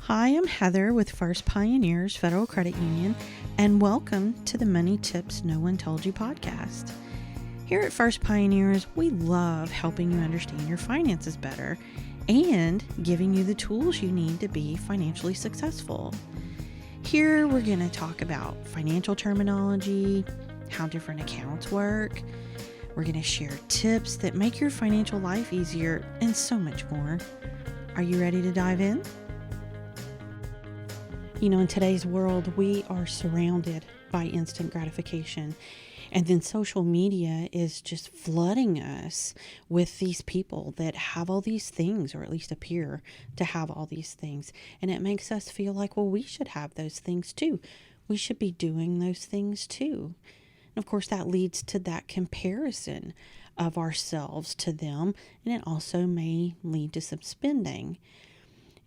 Hi, I'm Heather with First Pioneers Federal Credit Union, and welcome to the Money Tips No One Told You podcast. Here at First Pioneers, we love helping you understand your finances better and giving you the tools you need to be financially successful. Here, we're going to talk about financial terminology, how different accounts work. We're going to share tips that make your financial life easier, and so much more. Are you ready to dive in? You know, in today's world, we are surrounded by instant gratification. And then social media is just flooding us with these people that have all these things, or at least appear to have all these things. And it makes us feel like, well, we should have those things too. We should be doing those things too. And of course, that leads to that comparison of ourselves to them. And it also may lead to some spending.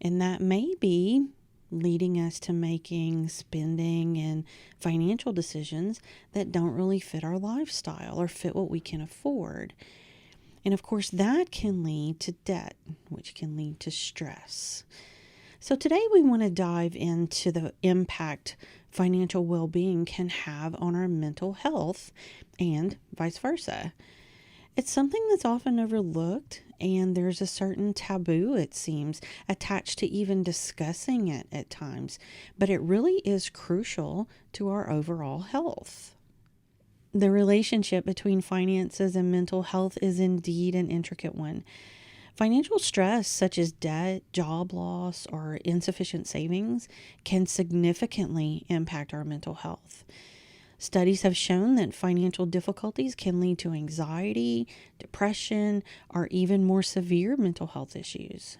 And that may be leading us to making spending and financial decisions that don't really fit our lifestyle or fit what we can afford. And of course, that can lead to debt, which can lead to stress. So today we want to dive into the impact financial well-being can have on our mental health and vice versa. It's something that's often overlooked, and there's a certain taboo, it seems, attached to even discussing it at times, but it really is crucial to our overall health. The relationship between finances and mental health is indeed an intricate one. Financial stress, such as debt, job loss, or insufficient savings, can significantly impact our mental health. Studies have shown that financial difficulties can lead to anxiety, depression, or even more severe mental health issues.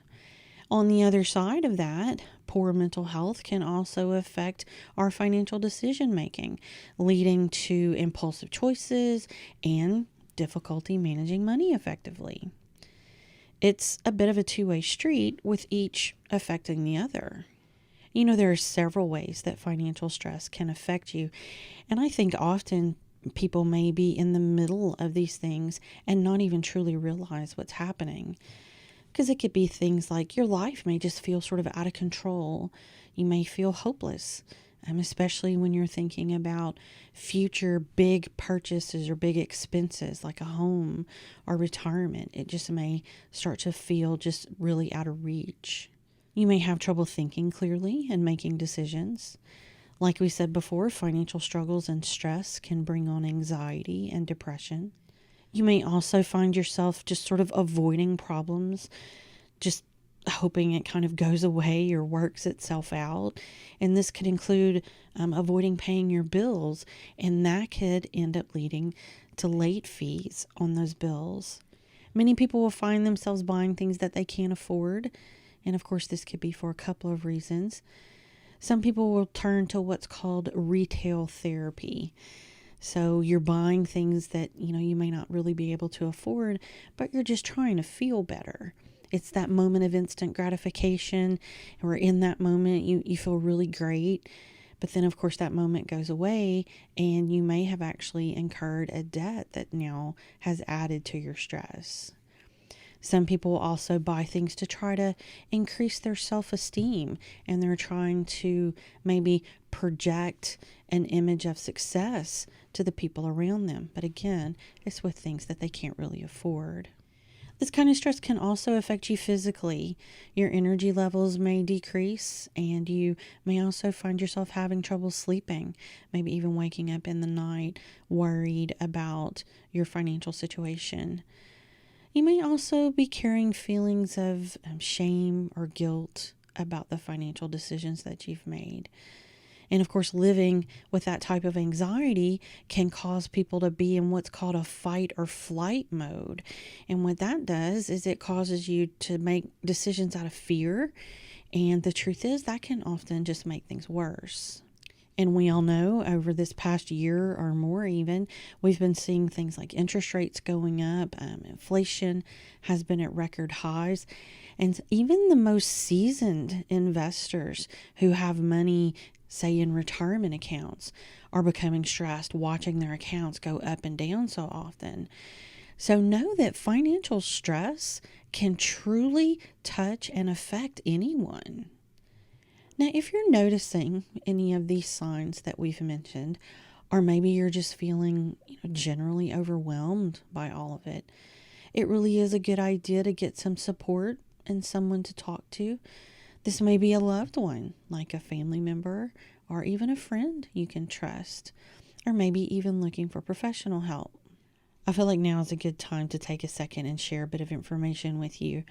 On the other side of that, poor mental health can also affect our financial decision making, leading to impulsive choices and difficulty managing money effectively. It's a bit of a two-way street with each affecting the other. You know, there are several ways that financial stress can affect you. And I think often people may be in the middle of these things and not even truly realize what's happening. Because it could be things like your life may just feel sort of out of control. You may feel hopeless, especially when you're thinking about future big purchases or big expenses like a home or retirement. It just may start to feel just really out of reach. You may have trouble thinking clearly and making decisions. Like we said before, financial struggles and stress can bring on anxiety and depression. You may also find yourself just sort of avoiding problems, just hoping it kind of goes away or works itself out. And this could include avoiding paying your bills, and that could end up leading to late fees on those bills. Many people will find themselves buying things that they can't afford. And of course, this could be for a couple of reasons. Some people will turn to what's called retail therapy. So you're buying things that, you may not really be able to afford, but you're just trying to feel better. It's that moment of instant gratification, or in that moment, you feel really great. But then, of course, that moment goes away, and you may have actually incurred a debt that now has added to your stress. Some people will also buy things to try to increase their self-esteem, and they're trying to maybe project an image of success to the people around them. But again, it's with things that they can't really afford. This kind of stress can also affect you physically. Your energy levels may decrease, and you may also find yourself having trouble sleeping, maybe even waking up in the night worried about your financial situation. You may also be carrying feelings of shame or guilt about the financial decisions that you've made. And of course, living with that type of anxiety can cause people to be in what's called a fight or flight mode. And what that does is it causes you to make decisions out of fear. And the truth is that can often just make things worse. And we all know over this past year or more even, we've been seeing things like interest rates going up. Inflation has been at record highs. And even the most seasoned investors who have money, say in retirement accounts, are becoming stressed watching their accounts go up and down so often. So know that financial stress can truly touch and affect anyone. Now, if you're noticing any of these signs that we've mentioned, or maybe you're just feeling generally overwhelmed by all of it, it really is a good idea to get some support and someone to talk to. This may be a loved one, like a family member or even a friend you can trust, or maybe even looking for professional help. I feel like now is a good time to take a second and share a bit of information with you.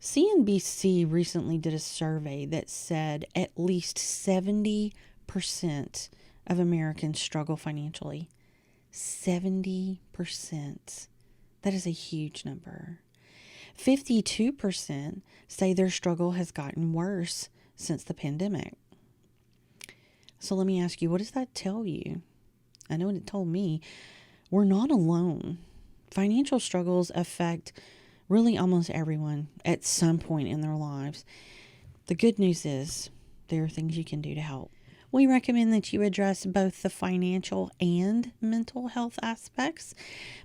CNBC recently did a survey that said at least 70% of Americans struggle financially. 70%. That is a huge number. 52% say their struggle has gotten worse since the pandemic. So let me ask you, what does that tell you? I know what it told me. We're not alone. Financial struggles affect really almost everyone at some point in their lives. The good news is there are things you can do to help. We recommend that you address both the financial and mental health aspects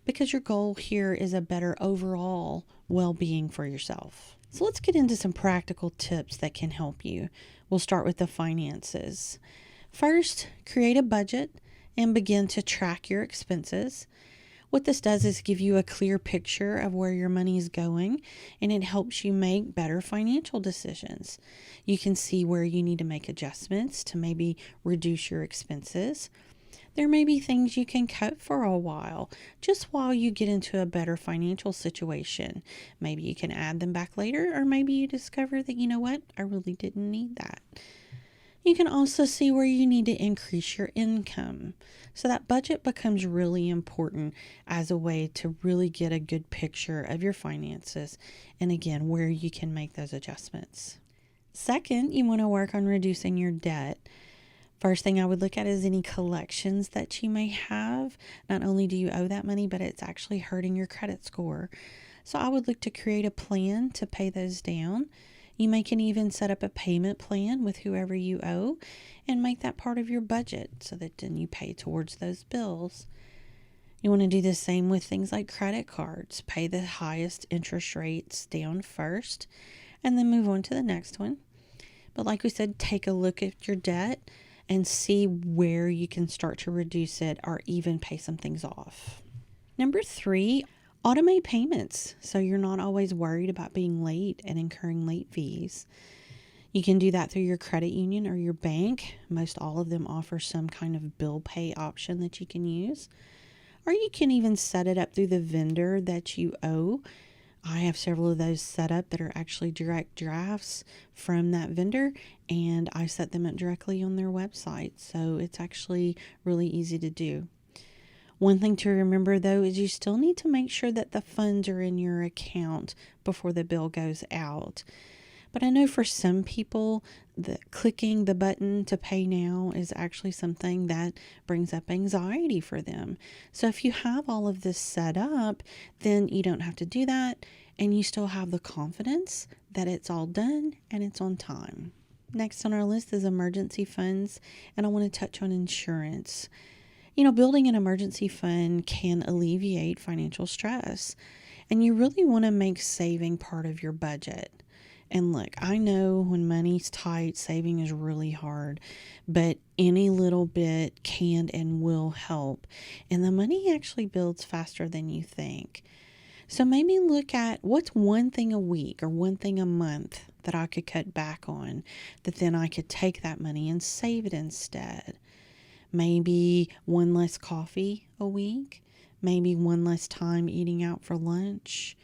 because your goal here is a better overall well-being for yourself. So let's get into some practical tips that can help you. We'll start with the finances. First, create a budget and begin to track your expenses. What this does is give you a clear picture of where your money is going, and it helps you make better financial decisions. You can see where you need to make adjustments to maybe reduce your expenses. There may be things you can cut for a while, just while you get into a better financial situation. Maybe you can add them back later, or maybe you discover that, you know what, I really didn't need that. You can also see where you need to increase your income. So that budget becomes really important as a way to really get a good picture of your finances and again, where you can make those adjustments. Second, you want to work on reducing your debt. First thing I would look at is any collections that you may have. Not only do you owe that money, but it's actually hurting your credit score. So I would look to create a plan to pay those down. You can even set up a payment plan with whoever you owe and make that part of your budget so that then you pay towards those bills. You want to do the same with things like credit cards. Pay the highest interest rates down first and then move on to the next one. But like we said, take a look at your debt and see where you can start to reduce it or even pay some things off. Number 3, automate payments so you're not always worried about being late and incurring late fees. You can do that through your credit union or your bank. Most all of them offer some kind of bill pay option that you can use. Or you can even set it up through the vendor that you owe. I have several of those set up that are actually direct drafts from that vendor, and I set them up directly on their website. So it's actually really easy to do. One thing to remember though is you still need to make sure that the funds are in your account before the bill goes out. But I know for some people, clicking the button to pay now is actually something that brings up anxiety for them. So if you have all of this set up, then you don't have to do that, and you still have the confidence that it's all done and it's on time. Next on our list is emergency funds, and I want to touch on insurance. Building an emergency fund can alleviate financial stress, and you really want to make saving part of your budget. And look, I know when money's tight, saving is really hard, but any little bit can and will help. And the money actually builds faster than you think. So maybe look at what's one thing a week or one thing a month that I could cut back on, that then I could take that money and save it instead. Maybe one less coffee a week, maybe one less time eating out for lunch.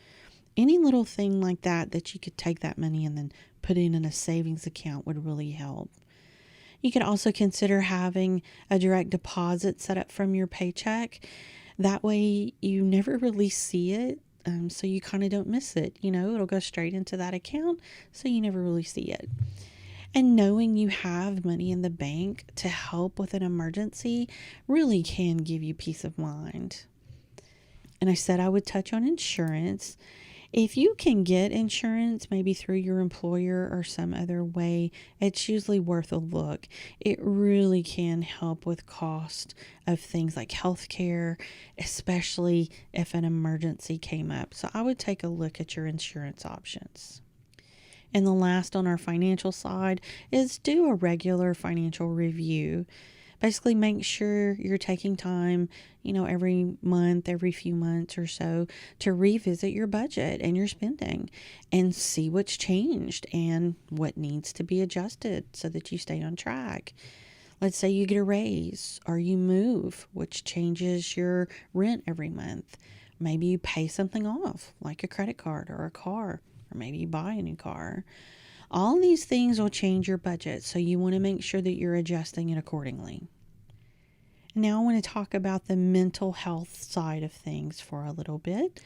Any little thing like that you could take that money and then put it in a savings account would really help. You could also consider having a direct deposit set up from your paycheck. That way you never really see it, so you kind of don't miss it. It'll go straight into that account, so you never really see it. And knowing you have money in the bank to help with an emergency really can give you peace of mind. And I said I would touch on insurance. If you can get insurance, maybe through your employer or some other way, it's usually worth a look. It really can help with cost of things like healthcare, especially if an emergency came up. So I would take a look at your insurance options. And the last on our financial side is do a regular financial review. Basically, make sure you're taking time, every month, every few months or so to revisit your budget and your spending and see what's changed and what needs to be adjusted so that you stay on track. Let's say you get a raise or you move, which changes your rent every month. Maybe you pay something off, like a credit card or a car, or maybe you buy a new car. All these things will change your budget, so you want to make sure that you're adjusting it accordingly. Now I want to talk about the mental health side of things for a little bit.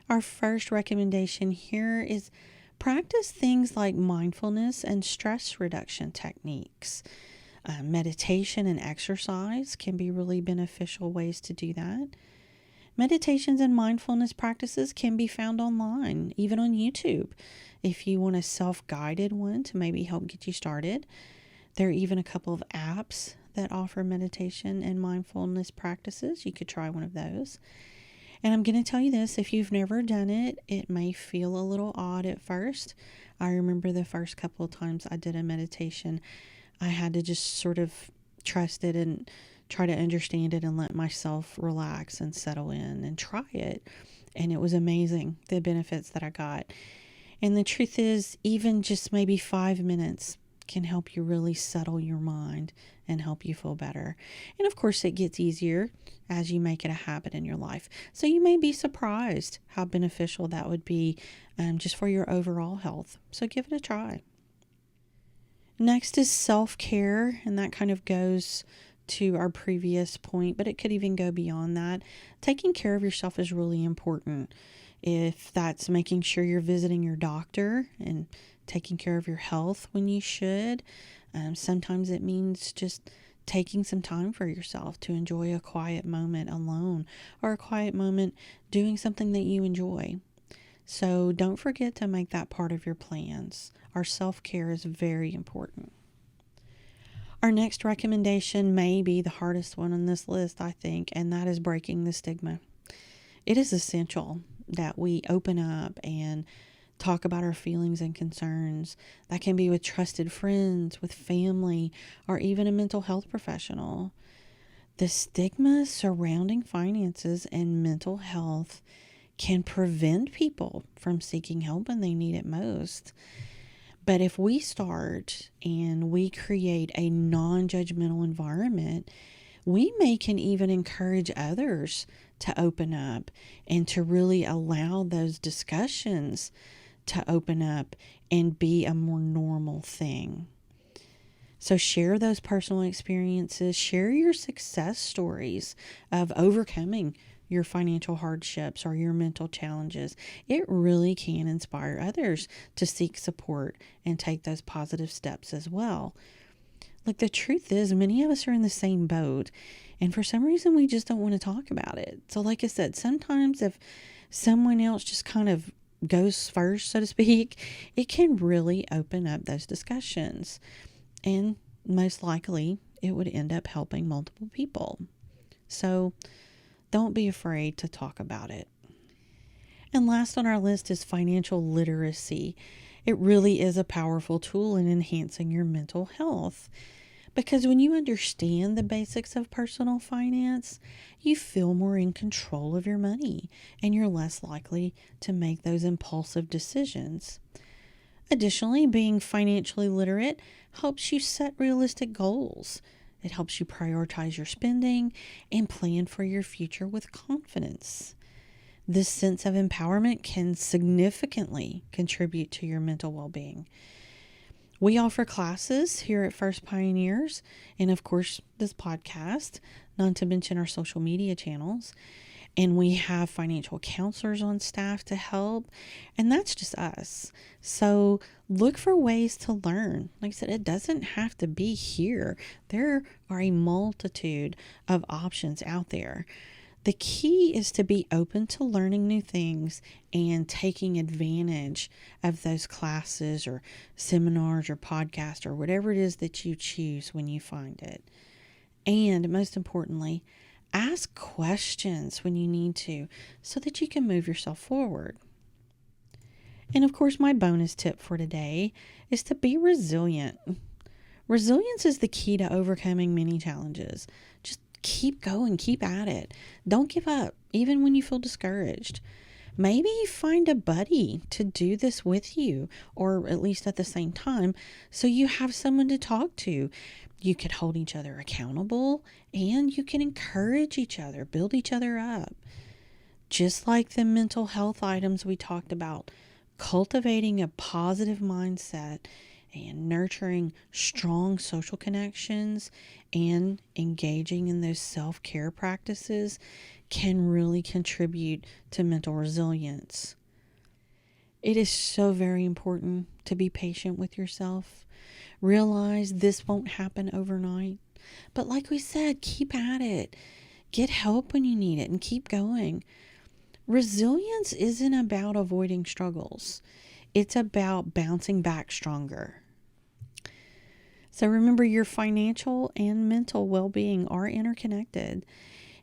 Our first recommendation here is practice things like mindfulness and stress reduction techniques. Meditation and exercise can be really beneficial ways to do that. Meditations and mindfulness practices can be found online, even on YouTube. If you want a self-guided one to maybe help get you started, there are even a couple of apps that offer meditation and mindfulness practices. You could try one of those. And I'm going to tell you this, if you've never done it, it may feel a little odd at first. I remember the first couple of times I did a meditation, I had to just sort of trust it and try to understand it and let myself relax and settle in and try it. And it was amazing, the benefits that I got. And the truth is, even just maybe 5 minutes can help you really settle your mind and help you feel better. And of course, it gets easier as you make it a habit in your life. So you may be surprised how beneficial that would be just for your overall health. So give it a try. Next is self-care, and that kind of goes to our previous point, but it could even go beyond that. Taking care of yourself is really important. If that's making sure you're visiting your doctor and taking care of your health when you should, sometimes it means just taking some time for yourself to enjoy a quiet moment alone or a quiet moment doing something that you enjoy. So don't forget to make that part of your plans. Our self-care is very important. Our next recommendation may be the hardest one on this list, I think, and that is breaking the stigma. It is essential that we open up and talk about our feelings and concerns. That can be with trusted friends, with family, or even a mental health professional. The stigma surrounding finances and mental health can prevent people from seeking help when they need it most. But if we start and we create a non-judgmental environment, we can even encourage others to open up and to really allow those discussions to open up and be a more normal thing. So share those personal experiences, share your success stories of overcoming your financial hardships or your mental challenges. It really can inspire others to seek support and take those positive steps as well. Look, the truth is, many of us are in the same boat, and for some reason, we just don't want to talk about it. So like I said, sometimes if someone else just kind of goes first, so to speak, it can really open up those discussions. And most likely, it would end up helping multiple people. So don't be afraid to talk about it. And last on our list is financial literacy. It really is a powerful tool in enhancing your mental health. Because when you understand the basics of personal finance, you feel more in control of your money and you're less likely to make those impulsive decisions. Additionally, being financially literate helps you set realistic goals. It helps you prioritize your spending and plan for your future with confidence. This sense of empowerment can significantly contribute to your mental well-being. We offer classes here at First Pioneers, and of course, this podcast, not to mention our social media channels. And we have financial counselors on staff to help, and that's just us. So look for ways to learn. Like I said, it doesn't have to be here. There are a multitude of options out there. The key is to be open to learning new things and taking advantage of those classes or seminars or podcasts or whatever it is that you choose when you find it. And most importantly, ask questions when you need to so that you can move yourself forward. And of course, my bonus tip for today is to be resilient. Resilience is the key to overcoming many challenges. Just keep going, keep at it. Don't give up, even when you feel discouraged. Maybe find a buddy to do this with you, or at least at the same time, so you have someone to talk to. You could hold each other accountable, and you can encourage each other, build each other up. Just like the mental health items we talked about, cultivating a positive mindset and nurturing strong social connections and engaging in those self-care practices can really contribute to mental resilience. It is so very important to be patient with yourself. Realize this won't happen overnight. But like we said, keep at it. Get help when you need it and keep going. Resilience isn't about avoiding struggles. It's about bouncing back stronger. So remember, your financial and mental well-being are interconnected.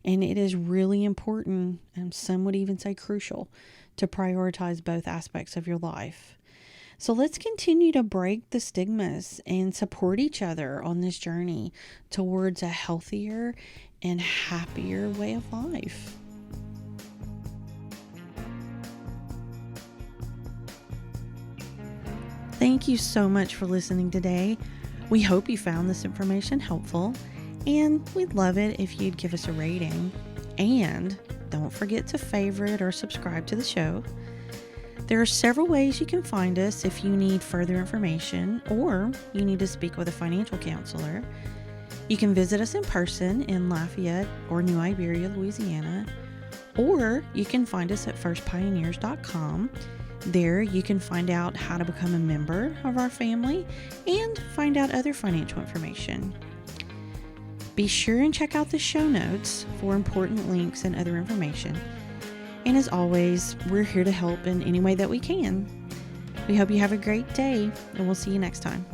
And it is really important, and some would even say crucial, to prioritize both aspects of your life. So let's continue to break the stigmas and support each other on this journey towards a healthier and happier way of life. Thank you so much for listening today. We hope you found this information helpful, and we'd love it if you'd give us a rating. And don't forget to favorite or subscribe to the show. There are several ways you can find us if you need further information or you need to speak with a financial counselor. You can visit us in person in Lafayette or New Iberia, Louisiana, or you can find us at firstpioneers.com. There you can find out how to become a member of our family and find out other financial information. Be sure and check out the show notes for important links and other information. And as always, we're here to help in any way that we can. We hope you have a great day, and we'll see you next time.